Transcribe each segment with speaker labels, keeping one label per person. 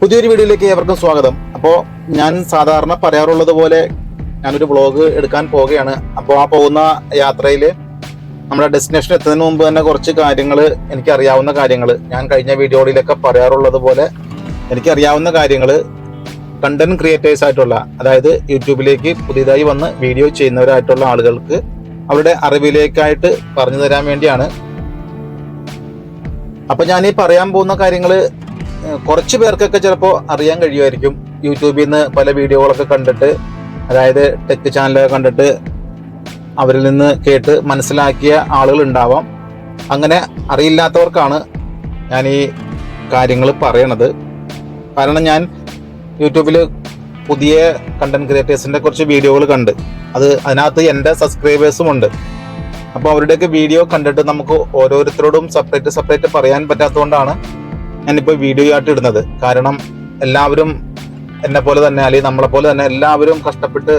Speaker 1: പുതിയൊരു വീഡിയോയിലേക്ക് ഏവർക്കും സ്വാഗതം. അപ്പോൾ ഞാൻ സാധാരണ പറയാറുള്ളത് പോലെ ഞാനൊരു വ്ളോഗ് എടുക്കാൻ പോവുകയാണ്. അപ്പോൾ ആ പോകുന്ന യാത്രയിൽ നമ്മുടെ ഡെസ്റ്റിനേഷൻ എത്തുന്നതിന് മുമ്പ് തന്നെ കുറച്ച് കാര്യങ്ങൾ, എനിക്കറിയാവുന്ന കാര്യങ്ങൾ, ഞാൻ കഴിഞ്ഞ വീഡിയോയിലൊക്കെ പറയാറുള്ളത് പോലെ എനിക്കറിയാവുന്ന കാര്യങ്ങൾ കണ്ടന്റ് ക്രിയേറ്റേഴ്സ് ആയിട്ടുള്ള, അതായത് യൂട്യൂബിലേക്ക് പുതിയതായി വന്ന് വീഡിയോ ചെയ്യുന്നവരായിട്ടുള്ള ആളുകൾക്ക് അവരുടെ അറിവിലേക്കായിട്ട് പറഞ്ഞു തരാൻ വേണ്ടിയാണ്. അപ്പൊ ഞാൻ ഈ പറയാൻ പോകുന്ന കാര്യങ്ങൾ കുറച്ച് പേർക്കൊക്കെ ചിലപ്പോൾ അറിയാൻ കഴിയുമായിരിക്കും. യൂട്യൂബിൽ നിന്ന് പല വീഡിയോകളൊക്കെ കണ്ടിട്ട്, അതായത് ടെക് ചാനലൊക്കെ കണ്ടിട്ട് അവരിൽ നിന്ന് കേട്ട് മനസ്സിലാക്കിയ ആളുകൾ ഉണ്ടാവാം. അങ്ങനെ അറിയില്ലാത്തവർക്കാണ് ഞാൻ ഈ കാര്യങ്ങൾ പറയണത്. കാരണം ഞാൻ യൂട്യൂബിൽ പുതിയ കണ്ടന്റ് ക്രിയേറ്റേഴ്സിൻ്റെ കുറച്ച് വീഡിയോകൾ കണ്ട്, അതിനകത്ത് എൻ്റെ സബ്സ്ക്രൈബേഴ്സും ഉണ്ട്. അപ്പോൾ അവരുടെയൊക്കെ വീഡിയോ കണ്ടിട്ട് നമുക്ക് ഓരോരുത്തരോടും സെപ്പറേറ്റ് പറയാൻ പറ്റാത്തതുകൊണ്ടാണ് ഞാനിപ്പോൾ വീഡിയോ ആയിട്ട് ഇടുന്നത്. കാരണം എല്ലാവരും എന്നെ പോലെ തന്നെ, അല്ലെങ്കിൽ നമ്മളെ പോലെ തന്നെ എല്ലാവരും കഷ്ടപ്പെട്ട്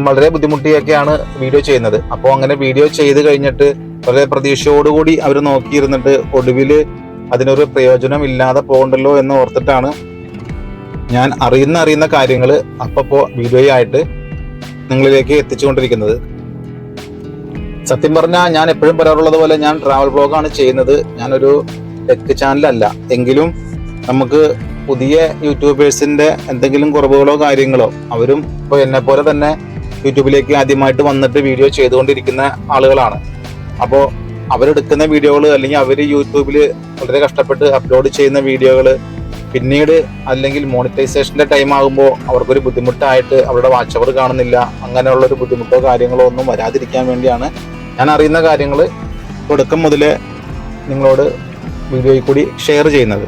Speaker 1: വളരെ ബുദ്ധിമുട്ടിയൊക്കെയാണ് വീഡിയോ ചെയ്യുന്നത്. അപ്പോൾ അങ്ങനെ വീഡിയോ ചെയ്ത് കഴിഞ്ഞിട്ട് വളരെ പ്രതീക്ഷയോടുകൂടി അവർ നോക്കിയിരുന്നിട്ട് ഒടുവിൽ അതിനൊരു പ്രയോജനം ഇല്ലാതെ പോകണ്ടല്ലോ എന്ന് ഓർത്തിട്ടാണ് ഞാൻ അറിയുന്ന കാര്യങ്ങൾ അപ്പോൾ വീഡിയോ ആയിട്ട് നിങ്ങളിലേക്ക് എത്തിച്ചുകൊണ്ടിരിക്കുന്നത്. സത്യം പറഞ്ഞാൽ ഞാൻ എപ്പോഴും പറയാറുള്ളത് പോലെ ഞാൻ ട്രാവൽ ബ്ലോഗാണ് ചെയ്യുന്നത്. ഞാനൊരു ടെക് ചാനലല്ല. എങ്കിലും നമുക്ക് പുതിയ യൂട്യൂബേഴ്സിന്റെ എന്തെങ്കിലും കുറവുകളോ കാര്യങ്ങളോ, അവരും ഇപ്പോൾ എന്നെ പോലെ തന്നെ യൂട്യൂബിലേക്ക് ആദ്യമായിട്ട് വന്നിട്ട് വീഡിയോ ചെയ്തുകൊണ്ടിരിക്കുന്ന ആളുകളാണ്. അപ്പോൾ അവരെടുക്കുന്ന വീഡിയോകൾ, അല്ലെങ്കിൽ അവർ യൂട്യൂബിൽ വളരെ കഷ്ടപ്പെട്ട് അപ്ലോഡ് ചെയ്യുന്ന വീഡിയോകൾ പിന്നീട് അല്ലെങ്കിൽ മോണിറ്റൈസേഷന്റെ ടൈം ആകുമ്പോൾ അവർക്കൊരു ബുദ്ധിമുട്ടായിട്ട് അവരുടെ വാച്ച് അവർ കാണുന്നില്ല, അങ്ങനെയുള്ളൊരു ബുദ്ധിമുട്ടോ കാര്യങ്ങളോ ഒന്നും വരാതിരിക്കാൻ വേണ്ടിയാണ് ഞാൻ അറിയുന്ന കാര്യങ്ങൾ തുടക്കം മുതലേ നിങ്ങളോട് വീഡിയോയിൽ കൂടി ഷെയർ ചെയ്യുന്നത്.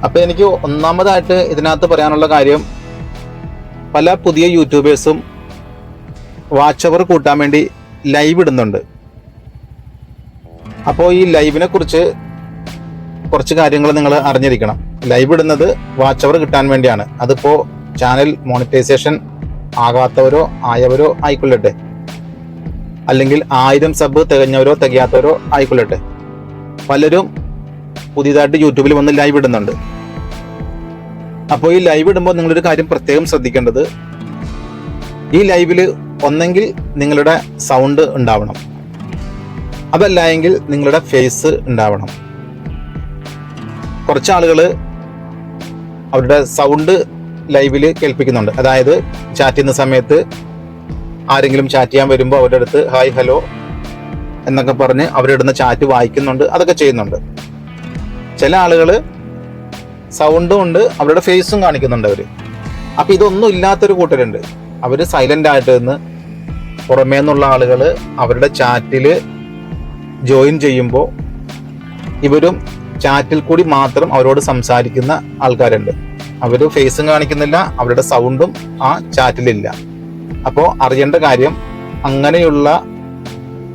Speaker 1: അപ്പൊ എനിക്ക് ഒന്നാമതായിട്ട് ഇതിനകത്ത് പറയാനുള്ള കാര്യം, പല പുതിയ യൂട്യൂബേഴ്സും വാച്ച് അവർ കൂട്ടാൻ വേണ്ടി ലൈവ് ഇടുന്നുണ്ട്. അപ്പോൾ ഈ ലൈവിനെ കുറിച്ച് കുറച്ച് കാര്യങ്ങൾ നിങ്ങൾ അറിഞ്ഞിരിക്കണം. ലൈവ് ഇടുന്നത് വാച്ച് അവർ കിട്ടാൻ വേണ്ടിയാണ്. അതിപ്പോ ചാനൽ മോണിറ്റൈസേഷൻ ആകാത്തവരോ ആയവരോ ആയിക്കൊള്ളട്ടെ, അല്ലെങ്കിൽ 1000 സബ് തികഞ്ഞവരോ തികയാത്തവരോ ആയിക്കൊള്ളട്ടെ, പലരും പുതിയതായിട്ട് യൂട്യൂബിൽ വന്ന് ലൈവ് ഇടുന്നുണ്ട്. അപ്പോൾ ഈ ലൈവ് ഇടുമ്പോൾ നിങ്ങളൊരു കാര്യം പ്രത്യേകം ശ്രദ്ധിക്കേണ്ടത്, ഈ ലൈവിൽ ഒന്നെങ്കിൽ നിങ്ങളുടെ സൗണ്ട് ഉണ്ടാവണം, അതല്ല എങ്കിൽ നിങ്ങളുടെ ഫേസ് ഉണ്ടാവണം. കുറച്ച് ആളുകൾ അവരുടെ സൗണ്ട് ലൈവിൽ കേൾപ്പിക്കുന്നുണ്ട്. അതായത് ചാറ്റ് ചെയ്യുന്ന സമയത്ത് ആരെങ്കിലും ചാറ്റ് ചെയ്യാൻ വരുമ്പോൾ അവരുടെ അടുത്ത് ഹായ് ഹലോ എന്നൊക്കെ പറഞ്ഞ് അവരിടുന്ന ചാറ്റ് വായിക്കുന്നുണ്ട്, അതൊക്കെ ചെയ്യുന്നുണ്ട്. ചില ആളുകൾ സൗണ്ടും ഉണ്ട്, അവരുടെ ഫേസും കാണിക്കുന്നുണ്ട് അവർ. അപ്പം ഇതൊന്നും ഇല്ലാത്തൊരു കൂട്ടരുണ്ട്. അവർ സൈലന്റ് ആയിട്ട് നിന്ന് പുറമേ നിന്നുള്ള ആളുകൾ അവരുടെ ചാറ്റിൽ ജോയിൻ ചെയ്യുമ്പോൾ ഇവരും ചാറ്റിൽ കൂടി മാത്രം അവരോട് സംസാരിക്കുന്ന ആൾക്കാരുണ്ട്. അവർ ഫേസും കാണിക്കുന്നില്ല, അവരുടെ സൗണ്ടും ആ ചാറ്റിലില്ല. അപ്പോൾ അറിയേണ്ട കാര്യം, അങ്ങനെയുള്ള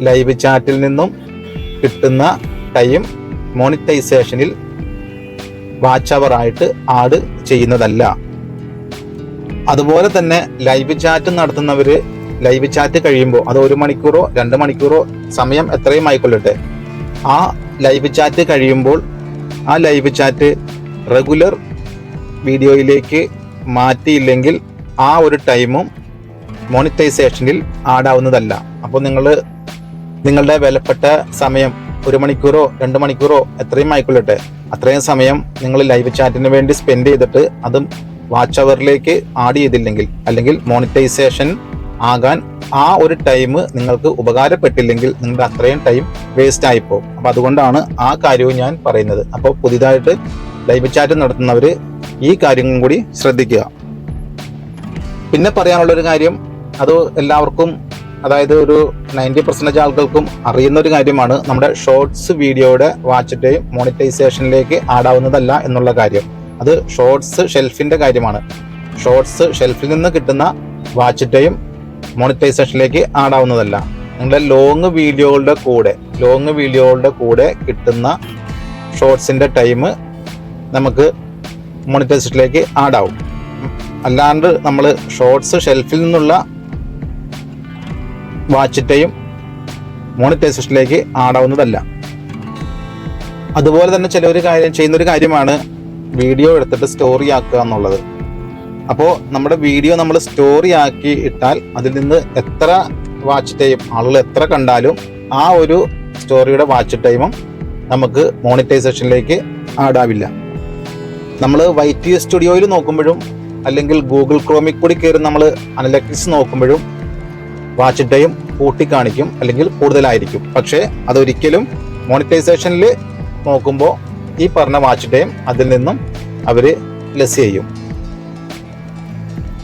Speaker 1: ലൈവ് ചാറ്റിൽ നിന്നും കിട്ടുന്ന ടൈം മോണിറ്റൈസേഷനിൽ വാച്ച് അവർ ആയിട്ട് ആഡ് ചെയ്യുന്നതല്ല. അതുപോലെ തന്നെ ലൈവ് ചാറ്റ് നടത്തുന്നവര് ലൈവ് ചാറ്റ് കഴിയുമ്പോൾ, അത് 1 മണിക്കൂറോ 2 മണിക്കൂറോ സമയം എത്രയും ആയിക്കൊള്ളട്ടെ, ആ ലൈവ് ചാറ്റ് കഴിയുമ്പോൾ ആ ലൈവ് ചാറ്റ് റെഗുലർ വീഡിയോയിലേക്ക് മാറ്റിയില്ലെങ്കിൽ ആ ഒരു ടൈമും മോണിറ്റൈസേഷനിൽ ആഡാവുന്നതല്ല. അപ്പോൾ നിങ്ങളുടെ വിലപ്പെട്ട സമയം 1 മണിക്കൂറോ 2 മണിക്കൂറോ എത്രയും ആയിക്കൊള്ളട്ടെ, അത്രയും സമയം നിങ്ങൾ ലൈവ് ചാറ്റിന് വേണ്ടി സ്പെൻഡ് ചെയ്തിട്ട് അതും വാച്ച് അവറിലേക്ക് ആഡ് ചെയ്തില്ലെങ്കിൽ, അല്ലെങ്കിൽ മോണിറ്റൈസേഷൻ ആകാൻ ആ ഒരു ടൈം നിങ്ങൾക്ക് ഉപകാരപ്പെട്ടില്ലെങ്കിൽ നിങ്ങളുടെ അത്രയും ടൈം വേസ്റ്റ് ആയിപ്പോകും. അപ്പം അതുകൊണ്ടാണ് ആ കാര്യവും ഞാൻ പറയുന്നത്. അപ്പോൾ പുതിയതായിട്ട് ലൈവ് ചാറ്റ് നടത്തുന്നവർ ഈ കാര്യങ്ങളും കൂടി ശ്രദ്ധിക്കുക. പിന്നെ പറയാനുള്ളൊരു കാര്യം, അത് എല്ലാവർക്കും, അതായത് ഒരു 90% ആളുകൾക്കും അറിയുന്ന ഒരു കാര്യമാണ്, നമ്മുടെ ഷോർട്സ് വീഡിയോയുടെ വാച്ച് ടൈം മോണിറ്റൈസേഷനിലേക്ക് ആഡാവുന്നതല്ല എന്നുള്ള കാര്യം. അത് ഷോർട്സ് ഷെൽഫിന്റെ കാര്യമാണ്. ഷോർട്സ് ഷെൽഫിൽ നിന്ന് കിട്ടുന്ന വാച്ച് ടൈം മോണിറ്റൈസേഷനിലേക്ക് ആഡാവുന്നതല്ല. നിങ്ങളുടെ ലോങ് വീഡിയോകളുടെ കൂടെ കിട്ടുന്ന ഷോർട്സിന്റെ ടൈം നമുക്ക് മോണിറ്റൈസേഷനിലേക്ക് ആഡാവും. അല്ലാണ്ട് നമ്മൾ ഷോർട്സ് ഷെൽഫിൽ നിന്നുള്ള വാച്ച് ടൈം മോണിറ്റൈസേഷനിലേക്ക് ആടാവുന്നതല്ല. അതുപോലെ തന്നെ ചെയ്യുന്ന ഒരു കാര്യമാണ് വീഡിയോ എടുത്തിട്ട് സ്റ്റോറി ആക്കുക എന്നുള്ളത്. അപ്പോൾ നമ്മുടെ വീഡിയോ നമ്മൾ സ്റ്റോറി ആക്കി ഇട്ടാൽ അതിൽ നിന്ന് എത്ര വാച്ച് ടൈം ആളുകൾ എത്ര കണ്ടാലും ആ ഒരു സ്റ്റോറിയുടെ വാച്ച് ടൈമും നമുക്ക് മോണിറ്റൈസേഷനിലേക്ക് ആഡാവില്ല. നമ്മൾ YT സ്റ്റുഡിയോയിൽ നോക്കുമ്പോഴും അല്ലെങ്കിൽ ഗൂഗിൾ ക്രോമിൽ കൂടി കയറി നമ്മൾ അനലറ്റിക്സ് നോക്കുമ്പോഴും വാച്ച് ടൈം കൂട്ടി കാണിക്കും അല്ലെങ്കിൽ കൂടുതലായിരിക്കും. പക്ഷേ അതൊരിക്കലും മോണിറ്റൈസേഷനിൽ നോക്കുമ്പോൾ ഈ പറഞ്ഞ വാച്ച് ടൈം അതിൽ നിന്നും അവർ ലെസ് ചെയ്യും.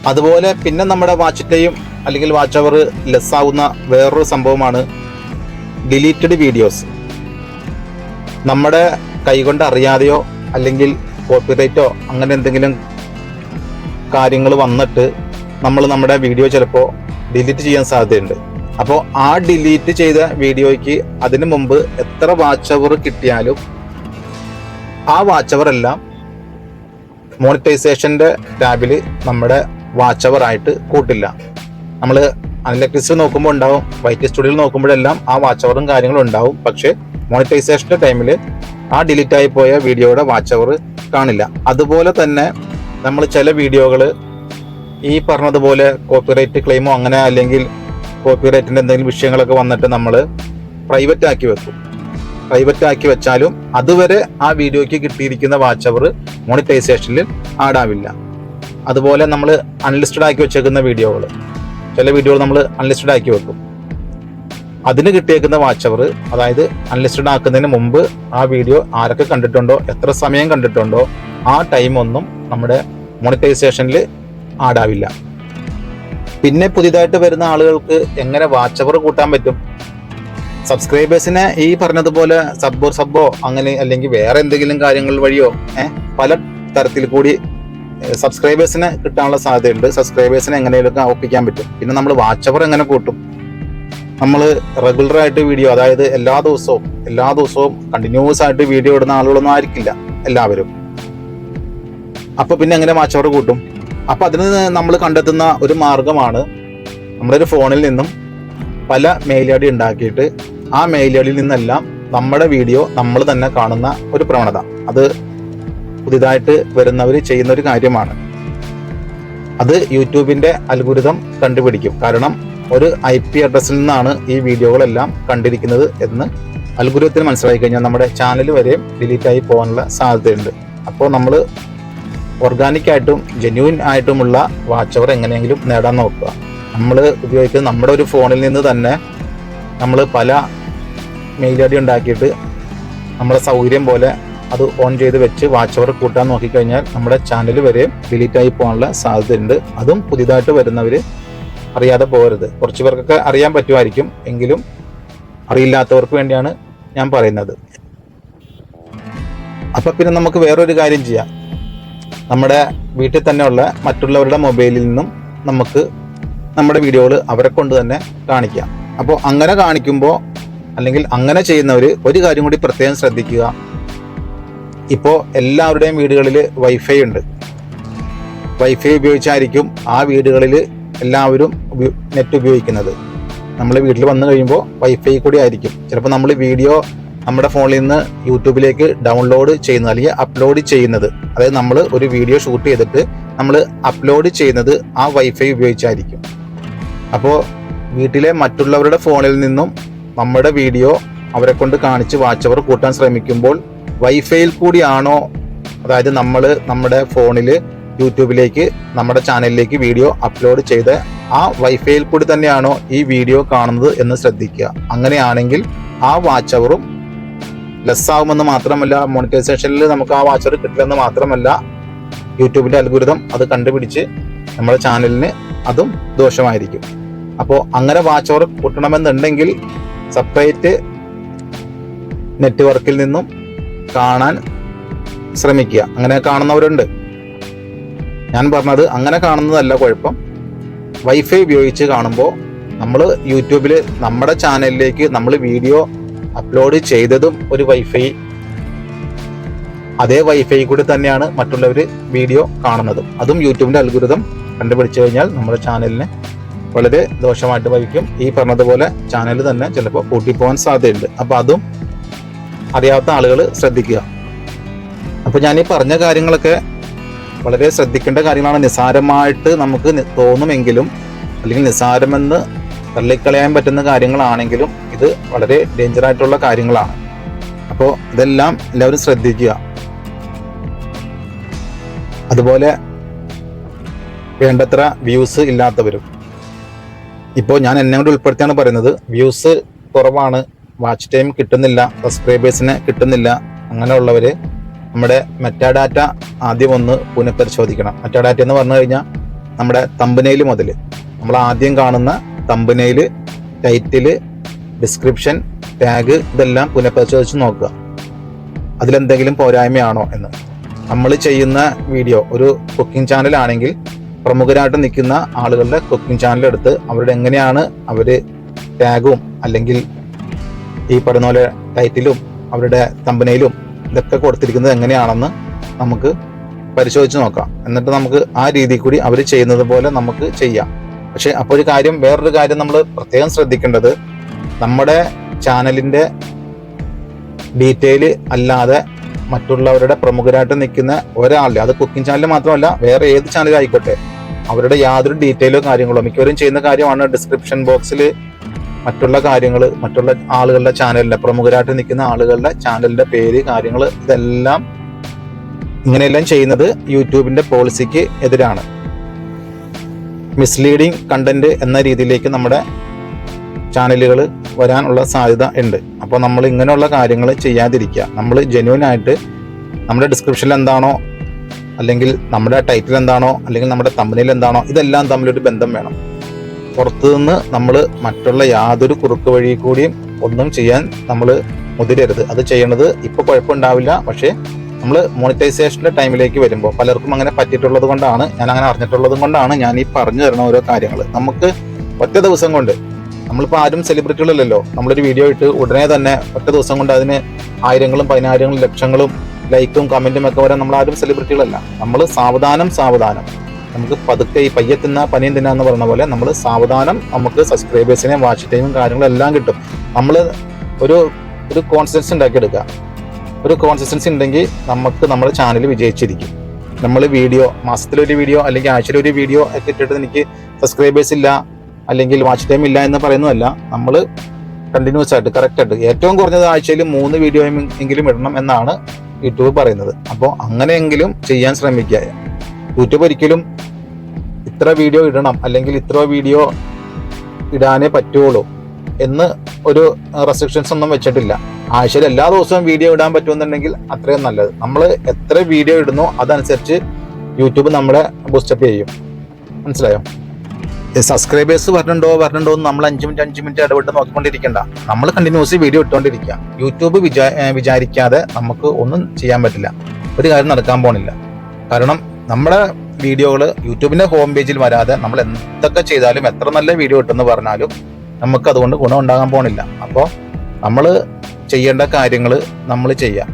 Speaker 1: അതുപോലെ പിന്നെ നമ്മുടെ വാച്ച് ടൈം അല്ലെങ്കിൽ വാച്ച് അവർ ലെസ് ആവുന്ന വേറൊരു സംഭവമാണ് ഡിലീറ്റഡ് വീഡിയോസ്. നമ്മുടെ കൈകൊണ്ട് അറിയാതെയോ അല്ലെങ്കിൽ കോപ്പിറൈറ്റോ അങ്ങനെ എന്തെങ്കിലും കാര്യങ്ങൾ വന്നിട്ട് നമ്മൾ നമ്മുടെ വീഡിയോ ചിലപ്പോൾ ഡിലീറ്റ് ചെയ്യാൻ സാധ്യതയുണ്ട്. അപ്പോൾ ആ ഡിലീറ്റ് ചെയ്ത വീഡിയോയ്ക്ക് അതിനു മുമ്പ് എത്ര വാച്ച് അവർ കിട്ടിയാലും ആ വാച്ച് അവർ എല്ലാം മോണിറ്റൈസേഷൻ്റെ ടാബിൽ നമ്മുടെ വാച്ച് അവർ ആയിട്ട് കൂട്ടില്ല. നമ്മൾ അനലറ്റിക്സ് നോക്കുമ്പോൾ ഉണ്ടാവും, YT സ്റ്റുഡിയോയിൽ നോക്കുമ്പോഴെല്ലാം ആ വാച്ച് അവറും കാര്യങ്ങളും ഉണ്ടാവും. പക്ഷേ മോണിറ്റൈസേഷൻ്റെ ടൈമിൽ ആ ഡിലീറ്റ് ആയി പോയ വീഡിയോയുടെ വാച്ച് അവർ കാണില്ല. അതുപോലെ തന്നെ നമ്മൾ ചില വീഡിയോകൾ ഈ പറഞ്ഞതുപോലെ കോപ്പിറൈറ്റ് ക്ലെയിമോ അങ്ങനെ അല്ലെങ്കിൽ കോപ്പിറൈറ്റിൻ്റെ എന്തെങ്കിലും വിഷയങ്ങളൊക്കെ വന്നിട്ട് നമ്മൾ പ്രൈവറ്റ് ആക്കി വെക്കും. പ്രൈവറ്റ് ആക്കി വെച്ചാലും അതുവരെ ആ വീഡിയോയ്ക്ക് കിട്ടിയിരിക്കുന്ന വാച്ച് അവർ മോണിറ്റൈസേഷനിൽ ആഡാവില്ല. അതുപോലെ നമ്മൾ അൺലിസ്റ്റഡ് ആക്കി വെച്ചേക്കുന്ന വീഡിയോകൾ, ചില വീഡിയോകൾ നമ്മൾ അൺലിസ്റ്റഡ് ആക്കി വെക്കും. അതിന് കിട്ടിയേക്കുന്ന വാച്ച് അവർ, അതായത് അൺലിസ്റ്റഡ് ആക്കുന്നതിന് മുമ്പ് ആ വീഡിയോ ആരൊക്കെ കണ്ടിട്ടുണ്ടോ, എത്ര സമയം കണ്ടിട്ടുണ്ടോ, ആ ടൈം ഒന്നും നമ്മുടെ മോണിറ്റൈസേഷനിൽ ആഡാവില്ല. പിന്നെ പുതിയതായിട്ട് വരുന്ന ആളുകൾക്ക് എങ്ങനെ വാച്ച് അവർ കൂട്ടാൻ പറ്റും? സബ്സ്ക്രൈബേഴ്സിനെ ഈ പറഞ്ഞതുപോലെ സബ്ബോ അങ്ങനെ അല്ലെങ്കിൽ വേറെ എന്തെങ്കിലും കാര്യങ്ങൾ വഴിയോ പല തരത്തിൽ കൂടി സബ്സ്ക്രൈബേഴ്സിനെ കിട്ടാനുള്ള സാധ്യതയുണ്ട്. സബ്സ്ക്രൈബേഴ്സിനെ എങ്ങനെയൊക്കെ ഒപ്പിക്കാൻ പറ്റും. പിന്നെ നമ്മൾ വാച്ച് അവർ എങ്ങനെ കൂട്ടും? നമ്മൾ റെഗുലറായിട്ട് വീഡിയോ, അതായത് എല്ലാ ദിവസവും കണ്ടിന്യൂസ് ആയിട്ട് വീഡിയോ ഇടുന്ന ആളുകളൊന്നും ആയിരിക്കില്ല എല്ലാവരും. അപ്പൊ പിന്നെ എങ്ങനെ വാച്ച് അവർ കൂട്ടും? അപ്പൊ അതിന് നമ്മൾ കണ്ടെത്തുന്ന ഒരു മാർഗമാണ് നമ്മുടെ ഒരു ഫോണിൽ നിന്നും പല മെയിൽ ഐ ഡി ഉണ്ടാക്കിയിട്ട് ആ മെയിൽ ഐ ഡിയിൽ നിന്നെല്ലാം നമ്മുടെ വീഡിയോ നമ്മൾ തന്നെ കാണുന്ന ഒരു പ്രവണത. അത് പുതിയതായിട്ട് വരുന്നവർ ചെയ്യുന്ന ഒരു കാര്യമാണ്. അത് യൂട്യൂബിന്റെ അൽഗോരിതം കണ്ടുപിടിക്കും. കാരണം ഒരു IP അഡ്രസ്സിൽ നിന്നാണ് ഈ വീഡിയോകളെല്ലാം കണ്ടിരിക്കുന്നത് എന്ന് അൽഗോരിതത്തിന് മനസ്സിലാക്കി കഴിഞ്ഞാൽ നമ്മുടെ ചാനൽ വരെ ഡിലീറ്റ് ആയി പോകാനുള്ള സാധ്യതയുണ്ട്. അപ്പോൾ നമ്മൾ ഓർഗാനിക് ആയിട്ടും ജെന്യൂൻ ആയിട്ടുമുള്ള വാച്ച് അവർ എങ്ങനെയെങ്കിലും നേടാൻ നോക്കുക. നമ്മൾ ഉപയോഗിക്കുന്ന നമ്മുടെ ഒരു ഫോണിൽ നിന്ന് തന്നെ നമ്മൾ പല മെയിൽ ഐ ഡി ഉണ്ടാക്കിയിട്ട് നമ്മുടെ സൗകര്യം പോലെ അത് ഓൺ ചെയ്ത് വെച്ച് വാച്ച് അവർ കൂട്ടാൻ നോക്കിക്കഴിഞ്ഞാൽ നമ്മുടെ ചാനൽ വരെ ഡിലീറ്റ് ആയി പോകാനുള്ള സാധ്യതയുണ്ട്. അതും പുതിയതായിട്ട് വരുന്നവർ അറിയാതെ പോകരുത്. കുറച്ച് പേർക്കൊക്കെ അറിയാൻ പറ്റുമായിരിക്കും, എങ്കിലും അറിയില്ലാത്തവർക്ക് വേണ്ടിയാണ് ഞാൻ പറയുന്നത്. അപ്പം പിന്നെ നമുക്ക് വേറൊരു കാര്യം ചെയ്യാം. നമ്മുടെ വീട്ടിൽ തന്നെയുള്ള മറ്റുള്ളവരുടെ മൊബൈലിൽ നിന്നും നമുക്ക് നമ്മുടെ വീഡിയോകൾ അവരെ കൊണ്ട് തന്നെ കാണിക്കാം. അപ്പോൾ അങ്ങനെ കാണിക്കുമ്പോൾ അല്ലെങ്കിൽ അങ്ങനെ ചെയ്യുന്നവർ ഒരു കാര്യം കൂടി പ്രത്യേകം ശ്രദ്ധിക്കുക. ഇപ്പോൾ എല്ലാവരുടെയും വീടുകളിൽ വൈഫൈ ഉണ്ട്. വൈഫൈ ഉപയോഗിച്ചായിരിക്കും ആ വീടുകളിൽ എല്ലാവരും നെറ്റ് ഉപയോഗിക്കുന്നത്. നമ്മൾ വീട്ടിൽ വന്നു കഴിയുമ്പോൾ വൈഫൈ കൂടി ആയിരിക്കും. ചിലപ്പോൾ നമ്മൾ വീഡിയോ നമ്മുടെ ഫോണിൽ നിന്ന് യൂട്യൂബിലേക്ക് ഡൗൺലോഡ് ചെയ്യുന്നത് അല്ലെങ്കിൽ അപ്ലോഡ് ചെയ്യുന്നത്, അതായത് നമ്മൾ ഒരു വീഡിയോ ഷൂട്ട് ചെയ്തിട്ട് നമ്മൾ അപ്ലോഡ് ചെയ്യുന്നത് ആ വൈഫൈ ഉപയോഗിച്ചായിരിക്കും. അപ്പോൾ വീട്ടിലെ മറ്റുള്ളവരുടെ ഫോണിൽ നിന്നും നമ്മുടെ വീഡിയോ അവരെ കൊണ്ട് കാണിച്ച് വാച്ച് അവർ കൂട്ടാൻ ശ്രമിക്കുമ്പോൾ വൈഫൈയിൽ കൂടിയാണോ, അതായത് നമ്മൾ നമ്മുടെ ഫോണിൽ യൂട്യൂബിലേക്ക് നമ്മുടെ ചാനലിലേക്ക് വീഡിയോ അപ്ലോഡ് ചെയ്ത് ആ വൈഫൈയിൽ കൂടി തന്നെയാണോ ഈ വീഡിയോ കാണുന്നത് എന്ന് ശ്രദ്ധിക്കുക. അങ്ങനെയാണെങ്കിൽ ആ വാച്ച് അവറും ലെസ് ആകുമെന്ന് മാത്രമല്ല, മോണിറ്റൈസേഷനിൽ നമുക്ക് ആ വാച്ച് അവർ കിട്ടില്ലെന്ന് മാത്രമല്ല, യൂട്യൂബിന്റെ അൽഗോരിതം അത് കണ്ടുപിടിച്ച് നമ്മുടെ ചാനലിന് അതും ദോഷമായിരിക്കും. അപ്പോൾ അങ്ങനെ വാച്ച് അവർ കൂട്ടണമെന്നുണ്ടെങ്കിൽ സെപ്പറേറ്റ് നെറ്റ്വർക്കിൽ നിന്നും കാണാൻ ശ്രമിക്കുക. അങ്ങനെ കാണുന്നവരുണ്ട്. ഞാൻ പറഞ്ഞത് അങ്ങനെ കാണുന്നതല്ല കുഴപ്പം. വൈഫൈ ഉപയോഗിച്ച് കാണുമ്പോൾ നമ്മൾ യൂട്യൂബിൽ നമ്മുടെ ചാനലിലേക്ക് നമ്മൾ വീഡിയോ അപ്ലോഡ് ചെയ്തതും ഒരു വൈഫൈ, അതേ വൈഫൈ കൂടി തന്നെയാണ് മറ്റുള്ളവർ വീഡിയോ കാണുന്നതും. അതും യൂട്യൂബിന്റെ അൽഗോരിതം കണ്ടുപിടിച്ചു കഴിഞ്ഞാൽ നമ്മുടെ ചാനലിന് വളരെ ദോഷമായിട്ട് ഭവിക്കും. ഈ പറഞ്ഞതുപോലെ ചാനൽ തന്നെ ചിലപ്പോൾ പൂട്ടിപ്പോകാൻ സാധ്യതയുണ്ട്. അപ്പോൾ അതും അറിയാത്ത ആളുകൾ ശ്രദ്ധിക്കുക. അപ്പോൾ ഞാൻ ഈ പറഞ്ഞ കാര്യങ്ങളൊക്കെ വളരെ ശ്രദ്ധിക്കേണ്ട കാര്യങ്ങളാണ്. നിസ്സാരമായിട്ട് നമുക്ക് തോന്നുമെങ്കിലും, അല്ലെങ്കിൽ നിസ്സാരമെന്ന് തള്ളിക്കളയാൻ പറ്റുന്ന കാര്യങ്ങളാണെങ്കിലും ഇത് വളരെ ഡേഞ്ചറായിട്ടുള്ള കാര്യങ്ങളാണ്. അപ്പോൾ ഇതെല്ലാം എല്ലാവരും ശ്രദ്ധിക്കുക. അതുപോലെ വേണ്ടത്ര വ്യൂസ് ഇല്ലാത്തവരും, ഇപ്പോൾ ഞാൻ എന്നെ കൊണ്ട് ഉൾപ്പെടുത്തിയാണ് പറയുന്നത്, വ്യൂസ് കുറവാണ്, വാച്ച് ടൈം കിട്ടുന്നില്ല, സബ്സ്ക്രൈബേഴ്സിന് കിട്ടുന്നില്ല, അങ്ങനെയുള്ളവർ നമ്മുടെ മെറ്റാഡാറ്റ ആദ്യം ഒന്ന് പുനഃപരിശോധിക്കണം. മെറ്റാഡാറ്റ എന്ന് പറഞ്ഞു കഴിഞ്ഞാൽ നമ്മുടെ തമ്പനെയിൽ മുതൽ നമ്മൾ ആദ്യം കാണുന്ന തമ്പനെയിൽ, ടൈറ്റിൽ, ഡിസ്ക്രിപ്ഷൻ, ടാഗ് ഇതെല്ലാം പുനഃപരിശോധിച്ച് നോക്കുക. അതിലെന്തെങ്കിലും പോരായ്മയാണോ എന്ന്. നമ്മൾ ചെയ്യുന്ന വീഡിയോ ഒരു കുക്കിംഗ് ചാനലാണെങ്കിൽ പ്രമുഖരായിട്ട് നിൽക്കുന്ന ആളുകളുടെ കുക്കിംഗ് ചാനലെടുത്ത് അവരുടെ എങ്ങനെയാണ് അവർ ടാഗും അല്ലെങ്കിൽ ഈ പറയുന്ന പോലെ ടൈറ്റിലും അവരുടെ തമ്പനെയിലും ഇതൊക്കെ കൊടുത്തിരിക്കുന്നത് എങ്ങനെയാണെന്ന് നമുക്ക് പരിശോധിച്ച് നോക്കാം. എന്നിട്ട് നമുക്ക് ആ രീതിയിൽ കൂടി അവർ ചെയ്യുന്നത് പോലെ നമുക്ക് ചെയ്യാം. പക്ഷെ അപ്പോൾ വേറൊരു കാര്യം നമ്മൾ പ്രത്യേകം ശ്രദ്ധിക്കേണ്ടത്, നമ്മുടെ ചാനലിൻ്റെ ഡീറ്റെയിൽ അല്ലാതെ മറ്റുള്ളവരുടെ പ്രമുഖരായിട്ട് നിൽക്കുന്ന ഒരാളുടെ, അത് കുക്കിംഗ് ചാനൽ മാത്രമല്ല വേറെ ഏത് ചാനലായിക്കോട്ടെ, അവരുടെ യാതൊരു ഡീറ്റെയിലോ കാര്യങ്ങളോ മിക്കവരും ചെയ്യുന്ന കാര്യമാണ് ഡിസ്ക്രിപ്ഷൻ ബോക്സിൽ മറ്റുള്ള കാര്യങ്ങൾ, മറ്റുള്ള ആളുകളുടെ ചാനലിൻ്റെ, പ്രമുഖരായിട്ട് നിൽക്കുന്ന ആളുകളുടെ ചാനലിൻ്റെ പേര്, കാര്യങ്ങൾ, ഇതെല്ലാം ഇങ്ങനെയെല്ലാം ചെയ്യുന്നത് യൂട്യൂബിൻ്റെ പോളിസിക്ക് എതിരാണ്. മിസ്ലീഡിങ് കണ്ടന്റ് എന്ന രീതിയിലേക്ക് നമ്മുടെ ചാനലുകൾ വരാനുള്ള സാധ്യത ഉണ്ട്. അപ്പോൾ നമ്മൾ ഇങ്ങനെയുള്ള കാര്യങ്ങൾ ചെയ്യാതിരിക്കുക. നമ്മൾ ജെന്യൂനായിട്ട് നമ്മുടെ ഡിസ്ക്രിപ്ഷനിൽ എന്താണോ, അല്ലെങ്കിൽ നമ്മുടെ ടൈറ്റിൽ എന്താണോ, അല്ലെങ്കിൽ നമ്മുടെ തമ്പനെയിൽ എന്താണോ, ഇതെല്ലാം തമ്മിലൊരു ബന്ധം വേണം. പുറത്തുനിന്ന് നമ്മൾ മറ്റുള്ള യാതൊരു കുറുക്ക് വഴി കൂടിയും ഒന്നും ചെയ്യാൻ നമ്മൾ മുതിരരുത്. അത് ചെയ്യണത് ഇപ്പോൾ കുഴപ്പമുണ്ടാവില്ല, പക്ഷേ നമ്മൾ മോണിറ്റൈസേഷൻ്റെ ടൈമിലേക്ക് വരുമ്പോൾ പലർക്കും അങ്ങനെ പറ്റിയിട്ടുള്ളത് കൊണ്ടാണ്, ഞാൻ അങ്ങനെ അറിഞ്ഞിട്ടുള്ളത് കൊണ്ടാണ് ഞാൻ ഈ പറഞ്ഞു തരുന്ന ഓരോ കാര്യങ്ങൾ. നമുക്ക് ഒറ്റ ദിവസം കൊണ്ട്, നമ്മളിപ്പോൾ ആരും സെലിബ്രിറ്റികളല്ലല്ലോ, നമ്മളൊരു വീഡിയോ ഇട്ട് ഉടനെ തന്നെ ഒറ്റ ദിവസം കൊണ്ട് അതിന് ആയിരങ്ങളും പതിനായിരങ്ങളും ലക്ഷങ്ങളും ലൈക്കും കമൻറ്റും ഒക്കെ വരാൻ നമ്മളാരും സെലിബ്രിറ്റികളല്ല. നമ്മൾ സാവധാനം നമുക്ക് പതുക്കെ ഈ പയ്യെ തിന്ന പനിയും തിന്ന എന്ന് പറഞ്ഞ പോലെ നമ്മൾ സാവധാനം നമുക്ക് സബ്സ്ക്രൈബേഴ്സിനെ, വാച്ച് ടൈമും കാര്യങ്ങളും എല്ലാം കിട്ടും. നമ്മൾ ഒരു കോൺസിസ്റ്റൻസി ഉണ്ടാക്കിയെടുക്കുക. ഒരു കോൺസിസ്റ്റൻസി ഉണ്ടെങ്കിൽ നമുക്ക് നമ്മുടെ ചാനൽ വിജയിച്ചിരിക്കും. നമ്മൾ വീഡിയോ മാസത്തിലൊരു വീഡിയോ അല്ലെങ്കിൽ ആഴ്ചയിലൊരു വീഡിയോ ഒക്കെ ഇട്ടിട്ട് എനിക്ക് സബ്സ്ക്രൈബേഴ്സ് ഇല്ല അല്ലെങ്കിൽ വാച്ച് ടൈം ഇല്ല എന്ന് പറയുന്നതല്ല. നമ്മൾ കണ്ടിന്യൂസ് ആയിട്ട് കറക്റ്റായിട്ട് ഏറ്റവും കുറഞ്ഞത് ആഴ്ചയിൽ 3 വീഡിയോ എങ്കിലും ഇടണം എന്നാണ് യൂട്യൂബ് പറയുന്നത്. അപ്പോൾ അങ്ങനെയെങ്കിലും ചെയ്യാൻ ശ്രമിക്കുക. യൂട്യൂബ് ഒരിക്കലും ഇത്ര വീഡിയോ ഇടണം അല്ലെങ്കിൽ ഇത്ര വീഡിയോ ഇടാനേ പറ്റുള്ളൂ എന്ന് ഒരു റെസ്ട്രിക്ഷൻസ് ഒന്നും വെച്ചിട്ടില്ല. ആഴ്ചയിൽ എല്ലാ ദിവസവും വീഡിയോ ഇടാൻ പറ്റുമെന്നുണ്ടെങ്കിൽ അത്രയും നല്ലത്. നമ്മൾ എത്ര വീഡിയോ ഇടുന്നോ അതനുസരിച്ച് യൂട്യൂബ് നമ്മളെ ബൂസ്റ്റപ്പ് ചെയ്യും. മനസ്സിലായോ? സബ്സ്ക്രൈബേഴ്സ് വരണുണ്ടോ എന്ന് നമ്മൾ 5 മിനിറ്റ് ഇടവിട്ട് നോക്കിക്കൊണ്ടിരിക്കണ്ട. നമ്മൾ കണ്ടിന്യൂസ് വീഡിയോ ഇട്ടുകൊണ്ടിരിക്കുക. യൂട്യൂബ് വിചാരിക്കാതെ നമുക്ക് ഒന്നും ചെയ്യാൻ പറ്റില്ല. ഒരു കാര്യം നടക്കാൻ പോണില്ല. കാരണം നമ്മുടെ വീഡിയോകൾ യൂട്യൂബിന്റെ ഹോം പേജിൽ വരാതെ നമ്മൾ എന്തൊക്കെ ചെയ്താലും, എത്ര നല്ല വീഡിയോ ഇട്ടെന്ന് പറഞ്ഞാലും നമുക്ക് അതുകൊണ്ട് ഗുണം ഉണ്ടാകാൻ പോണില്ല. അപ്പോൾ നമ്മൾ ചെയ്യേണ്ട കാര്യങ്ങൾ നമ്മൾ ചെയ്യാം.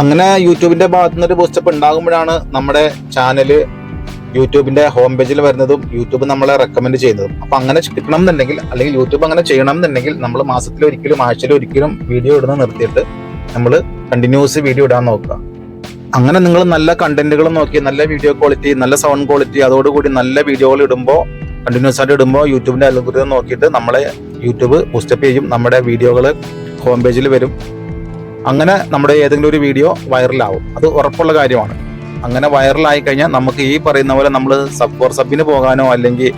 Speaker 1: അങ്ങനെ യൂട്യൂബിന്റെ ഭാഗത്തു നിന്നൊരു ബൂസ്റ്റപ്പ് ഉണ്ടാകുമ്പോഴാണ് നമ്മുടെ ചാനല് യൂട്യൂബിന്റെ ഹോം പേജിൽ വരുന്നതും യൂട്യൂബ് നമ്മളെ റെക്കമെൻഡ് ചെയ്യുന്നതും. അപ്പൊ അങ്ങനെ കിട്ടണം എന്നുണ്ടെങ്കിൽ, അല്ലെങ്കിൽ യൂട്യൂബ് അങ്ങനെ ചെയ്യണം എന്നുണ്ടെങ്കിൽ, നമ്മൾ മാസത്തിലൊരിക്കലും ആഴ്ചയിലൊരിക്കലും വീഡിയോ ഇടുന്നത് നിർത്തിയിട്ട് നമ്മൾ കണ്ടിന്യൂസ് വീഡിയോ ഇടാൻ നോക്കുക. അങ്ങനെ നിങ്ങൾ നല്ല കണ്ടന്റുകൾ നോക്കി, നല്ല വീഡിയോ ക്വാളിറ്റി, നല്ല സൗണ്ട് ക്വാളിറ്റി, അതോടുകൂടി നല്ല വീഡിയോകൾ ഇടുമ്പോൾ, കണ്ടിന്യൂസ് ആയിട്ട് ഇടുമ്പോൾ യൂട്യൂബിന്റെ അൽഗോരിതം നോക്കിയിട്ട് നമ്മളെ യൂട്യൂബ് ബൂസ്റ്റപ്പ് ചെയ്യും. നമ്മുടെ വീഡിയോകൾ ഹോം പേജിൽ വരും. അങ്ങനെ നമ്മുടെ ഏതെങ്കിലും ഒരു വീഡിയോ വൈറലാവും. അത് ഉറപ്പുള്ള കാര്യമാണ്. അങ്ങനെ വൈറലായി കഴിഞ്ഞാൽ നമുക്ക് ഈ പറയുന്ന പോലെ നമ്മൾ സബിന് പോകാനോ അല്ലെങ്കിൽ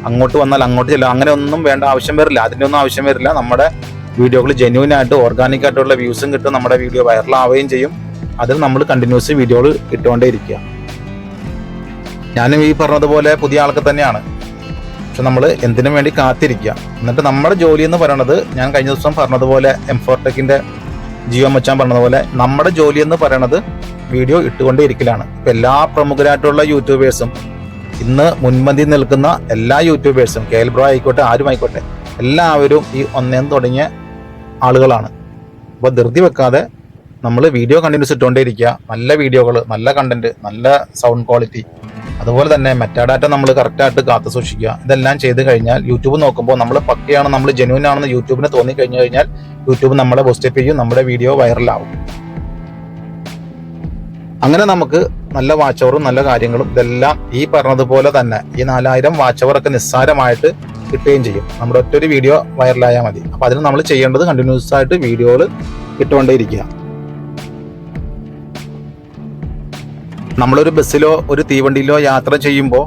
Speaker 1: അങ്ങോട്ട് വന്നാൽ അങ്ങോട്ട് ചെല്ലാം, അങ്ങനെ ഒന്നും വേണ്ട ആവശ്യം വരില്ല. അതിൻ്റെ ഒന്നും ആവശ്യം വരില്ല. നമ്മുടെ വീഡിയോകൾ ജെന്യൂൻ ആയിട്ട് ഓർഗാനിക് ആയിട്ടുള്ള വ്യൂസും കിട്ടും. നമ്മുടെ വീഡിയോ വൈറലാവുകയും ചെയ്യും. അതിൽ നമ്മൾ കണ്ടിന്യൂസ് വീഡിയോകൾ ഇട്ടുകൊണ്ടേ ഇരിക്കുക. ഞാനും ഈ പറഞ്ഞതുപോലെ പുതിയ ആൾക്ക് തന്നെയാണ്. പക്ഷെ നമ്മൾ എന്തിനും വേണ്ടി കാത്തിരിക്കുക. എന്നിട്ട് നമ്മുടെ ജോലി എന്ന് പറയണത്, ഞാൻ കഴിഞ്ഞ ദിവസം പറഞ്ഞതുപോലെ M4Techന്റെ ജിയോ മച്ചാൻ പറഞ്ഞതുപോലെ, നമ്മുടെ ജോലി എന്ന് പറയണത് വീഡിയോ ഇട്ടുകൊണ്ടേ ഇരിക്കലാണ്. ഇപ്പം എല്ലാ പ്രമുഖരായിട്ടുള്ള യൂട്യൂബേഴ്സും, ഇന്ന് മുൻപന്തി നിൽക്കുന്ന എല്ലാ യൂട്യൂബേഴ്സും, KL ബ്രോ ആയിക്കോട്ടെ, ആരും ആയിക്കോട്ടെ, എല്ലാവരും ഈ ഒന്നേന്ന് തുടങ്ങിയ ആളുകളാണ്. അപ്പോൾ ധൃതി വെക്കാതെ നമ്മൾ വീഡിയോ കണ്ടിന്യൂസ് ഇട്ടുകൊണ്ടേ ഇരിക്കുക. നല്ല വീഡിയോകൾ, നല്ല കണ്ടന്റ്, നല്ല സൗണ്ട് ക്വാളിറ്റി, അതുപോലെ തന്നെ മെറ്റാഡാറ്റ നമ്മൾ കറക്റ്റായിട്ട് കാത്തു സൂക്ഷിക്കുക. ഇതെല്ലാം ചെയ്ത് കഴിഞ്ഞാൽ യൂട്യൂബ് നോക്കുമ്പോൾ നമ്മൾ പക്കയാണ്, നമ്മൾ ജെന്യൂൻ ആണെന്ന് യൂട്യൂബിന് തോന്നി കഴിഞ്ഞു കഴിഞ്ഞാൽ യൂട്യൂബ് നമ്മളെ ബൂസ്റ്റപ്പ് ചെയ്യും, നമ്മുടെ വീഡിയോ വൈറലാവും. അങ്ങനെ നമുക്ക് നല്ല വാച്ച് അവറും നല്ല കാര്യങ്ങളും ഇതെല്ലാം ഈ പറഞ്ഞതുപോലെ തന്നെ ഈ 4000 വാച്ച് അവർ ഒക്കെ നിസ്സാരമായിട്ട് കിട്ടുകയും ചെയ്യും. നമ്മുടെ ഒറ്റൊരു വീഡിയോ വൈറലായാൽ മതി. അപ്പോൾ അതിന് നമ്മൾ ചെയ്യേണ്ടത് കണ്ടിന്യൂസ് ആയിട്ട് വീഡിയോകൾ ഇട്ടുകൊണ്ടേയിരിക്കുക. നമ്മളൊരു ബസ്സിലോ ഒരു തീവണ്ടിയിലോ യാത്ര ചെയ്യുമ്പോൾ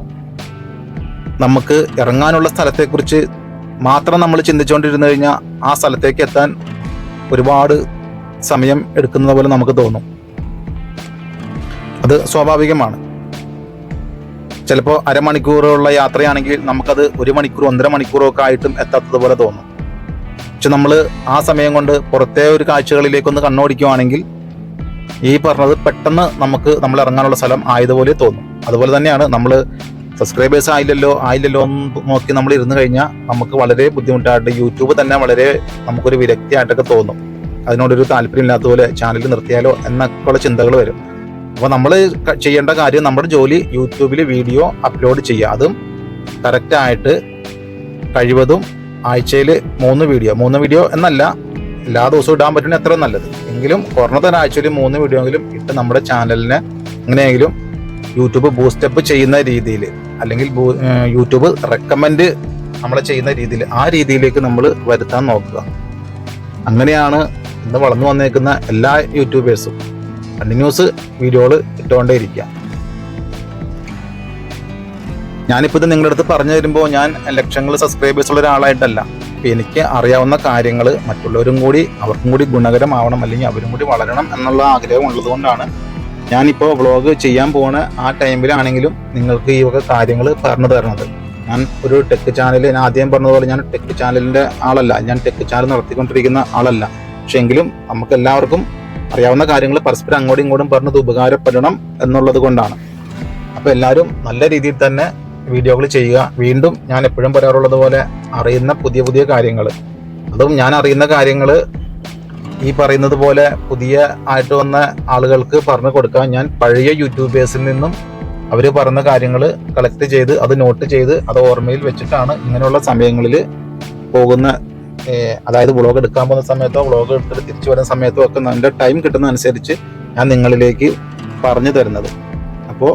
Speaker 1: നമുക്ക് ഇറങ്ങാനുള്ള സ്ഥലത്തെക്കുറിച്ച് മാത്രം നമ്മൾ ചിന്തിച്ചുകൊണ്ടിരുന്നു കഴിഞ്ഞാൽ ആ സ്ഥലത്തേക്ക് എത്താൻ ഒരുപാട് സമയം എടുക്കുന്നത് പോലെ നമുക്ക് തോന്നും. അത് സ്വാഭാവികമാണ്. ചിലപ്പോൾ അരമണിക്കൂറുള്ള യാത്രയാണെങ്കിൽ നമുക്കത് 1 മണിക്കൂർ 1.5 മണിക്കൂറൊക്കെ ആയിട്ടും എത്താത്തതുപോലെ തോന്നും. പക്ഷെ നമ്മൾ ആ സമയം കൊണ്ട് പുറത്തെ ഒരു കാഴ്ചകളിലേക്കൊന്ന് കണ്ണോടിക്കുവാണെങ്കിൽ ഈ പറഞ്ഞത് പെട്ടെന്ന് നമ്മൾ ഇറങ്ങാനുള്ള സ്ഥലം ആയതുപോലെ തോന്നും. അതുപോലെ തന്നെയാണ് നമ്മൾ സബ്സ്ക്രൈബേഴ്സ് ആയില്ലല്ലോ എന്ന് നോക്കി നമ്മൾ ഇരുന്ന് കഴിഞ്ഞാൽ നമുക്ക് വളരെ ബുദ്ധിമുട്ടായിട്ട് യൂട്യൂബ് തന്നെ വളരെ നമുക്കൊരു വിരക്തിയായിട്ടൊക്കെ തോന്നും. അതിനോടൊരു താല്പര്യമില്ലാത്ത പോലെ ചാനൽ നിർത്തിയാലോ എന്നൊക്കെയുള്ള ചിന്തകൾ വരും. അപ്പോൾ നമ്മൾ ചെയ്യേണ്ട കാര്യം നമ്മുടെ ജോലി യൂട്യൂബിൽ വീഡിയോ അപ്ലോഡ് ചെയ്യുക. അതും കറക്റ്റായിട്ട് കഴിവതും ആഴ്ചയിൽ 3 വീഡിയോ എന്നല്ല, എല്ലാ ദിവസവും ഇടാൻ പറ്റുന്ന എത്ര നല്ലത്. എങ്കിലും കുറഞ്ഞത് ഒരാഴ്ചയിൽ 3 വീഡിയോ എങ്കിലും ഇട്ട് നമ്മുടെ ചാനലിനെ എങ്ങനെയെങ്കിലും യൂട്യൂബ് ബൂസ്റ്റപ്പ് ചെയ്യുന്ന രീതിയിൽ, അല്ലെങ്കിൽ യൂട്യൂബ് റെക്കമെൻഡ് നമ്മളെ ചെയ്യുന്ന രീതിയിൽ, ആ രീതിയിലേക്ക് നമ്മൾ വരുത്താൻ നോക്കുക. അങ്ങനെയാണ് ഇന്ന് വളർന്നു വന്നേക്കുന്ന എല്ലാ യൂട്യൂബേഴ്സും കണ്ടിന്യൂസ് വീഡിയോകൾ ഇട്ടുകൊണ്ടേ ഇരിക്കുക. ഞാനിപ്പോൾ ഇത് നിങ്ങളുടെ അടുത്ത് പറഞ്ഞു തരുമ്പോൾ ഞാൻ ലക്ഷങ്ങൾ സബ്സ്ക്രൈബേഴ്സ് ഉള്ള ഒരാളായിട്ടല്ല. എനിക്ക് അറിയാവുന്ന കാര്യങ്ങൾ മറ്റുള്ളവരും കൂടി അവർക്കും കൂടി ഗുണകരമാവണം, അല്ലെങ്കിൽ അവരും കൂടി വളരണം എന്നുള്ള ആഗ്രഹം ഉള്ളതുകൊണ്ടാണ് ഞാനിപ്പോൾ വ്ളോഗ് ചെയ്യാൻ പോണ ആ ടൈമിലാണെങ്കിലും നിങ്ങൾക്ക് ഈ വക കാര്യങ്ങൾ പറഞ്ഞു തരണത്. ഞാൻ ഒരു ടെക് ചാനൽ, ഞാൻ ആദ്യം പറഞ്ഞതുപോലെ ഞാൻ ടെക് ചാനലിൻ്റെ ആളല്ല, ഞാൻ ടെക് ചാനൽ നടത്തിക്കൊണ്ടിരിക്കുന്ന ആളല്ല. പക്ഷെ എങ്കിലും നമുക്ക് എല്ലാവർക്കും അറിയാവുന്ന കാര്യങ്ങൾ പരസ്പരം അങ്ങോട്ടും ഇങ്ങോട്ടും പറഞ്ഞത് ഉപകാരപ്പെടണം എന്നുള്ളത് കൊണ്ടാണ്. അപ്പോൾ എല്ലാവരും നല്ല രീതിയിൽ തന്നെ വീഡിയോകൾ ചെയ്യുക. വീണ്ടും ഞാൻ എപ്പോഴും പറയാറുള്ളത് പോലെ അറിയുന്ന പുതിയ കാര്യങ്ങൾ, അതും ഞാൻ അറിയുന്ന കാര്യങ്ങൾ ഈ പറയുന്നത് പോലെ പുതിയ ആയിട്ട് വന്ന ആളുകൾക്ക് പറഞ്ഞു കൊടുക്കാൻ ഞാൻ പഴയ യൂട്യൂബേഴ്സിൽ നിന്നും അവർ പറഞ്ഞ കാര്യങ്ങൾ കളക്ട് ചെയ്ത് അത് നോട്ട് ചെയ്ത് അത് ഓർമ്മയിൽ വെച്ചിട്ടാണ് ഇങ്ങനെയുള്ള സമയങ്ങളിൽ പോകുന്ന, അതായത് വ്ളോഗ് എടുക്കാൻ പോകുന്ന സമയത്തോ വ്ളോഗ് എടുത്തിട്ട് തിരിച്ചു വരുന്ന സമയത്തോ ഒക്കെ എൻ്റെ ടൈം കിട്ടുന്ന അനുസരിച്ച് ഞാൻ നിങ്ങളിലേക്ക് പറഞ്ഞു തരുന്നത്. അപ്പോൾ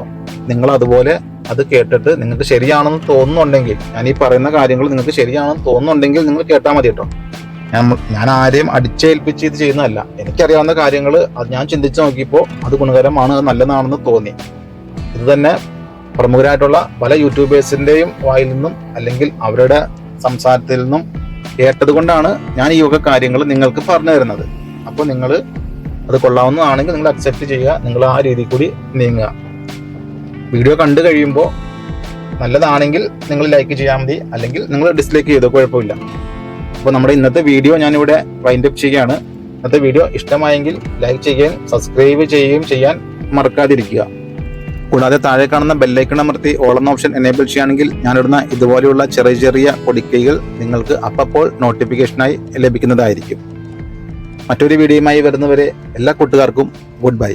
Speaker 1: നിങ്ങൾ അതുപോലെ അത് കേട്ടിട്ട് നിങ്ങൾക്ക് ശരിയാണെന്ന് തോന്നുന്നുണ്ടെങ്കിൽ, ഞാൻ ഈ പറയുന്ന കാര്യങ്ങൾ നിങ്ങൾക്ക് ശരിയാണെന്ന് തോന്നുന്നുണ്ടെങ്കിൽ നിങ്ങൾ കേട്ടാൽ മതി കേട്ടോ. ഞാൻ ആരെയും അടിച്ചേൽപ്പിച്ച് ഇത് ചെയ്യുന്നതല്ല. എനിക്കറിയാവുന്ന കാര്യങ്ങൾ അത് ഞാൻ ചിന്തിച്ച് നോക്കിയപ്പോൾ അത് ഗുണകരമാണ്, അത് നല്ലതാണെന്ന് തോന്നി. ഇത് തന്നെ പ്രമുഖരായിട്ടുള്ള പല യൂട്യൂബേഴ്സിൻ്റെയും വായിൽ നിന്നും അല്ലെങ്കിൽ അവരുടെ സംസാരത്തിൽ നിന്നും കേട്ടത് കൊണ്ടാണ് ഞാൻ ഈ വക കാര്യങ്ങൾ നിങ്ങൾക്ക് പറഞ്ഞു തരുന്നത്. അപ്പോൾ നിങ്ങൾ അത് കൊള്ളാവുന്നതാണെങ്കിൽ നിങ്ങൾ അക്സെപ്റ്റ് ചെയ്യുക, നിങ്ങൾ ആ രീതിയിൽ കൂടി നീങ്ങുക. വീഡിയോ കണ്ടു കഴിയുമ്പോൾ നല്ലതാണെങ്കിൽ നിങ്ങൾ ലൈക്ക് ചെയ്യാൻ മതി, അല്ലെങ്കിൽ നിങ്ങൾ ഡിസ്ലൈക്ക് ചെയ്തോ, കുഴപ്പമില്ല. അപ്പോൾ നമ്മുടെ ഇന്നത്തെ വീഡിയോ ഞാനിവിടെ വൈൻഡ് അപ്പ് ചെയ്യുകയാണ്. ഇന്നത്തെ വീഡിയോ ഇഷ്ടമായെങ്കിൽ ലൈക്ക് ചെയ്യുകയും സബ്സ്ക്രൈബ് ചെയ്യുകയും ചെയ്യാൻ മറക്കാതിരിക്കുക. കൂടാതെ താഴെ കാണുന്ന ബെല്ലൈക്കൺ അമർത്തി ഓൾ എന്ന ഓപ്ഷൻ എനേബിൾ ചെയ്യുകയാണെങ്കിൽ ഞാനിടുന്ന ഇതുപോലെയുള്ള ചെറിയ പൊടിക്കൈകൾ നിങ്ങൾക്ക് അപ്പോൾ നോട്ടിഫിക്കേഷനായി ലഭിക്കുന്നതായിരിക്കും. മറ്റൊരു വീഡിയോയുമായി വരുന്നവരെ എല്ലാ കൂട്ടുകാർക്കും ഗുഡ് ബൈ.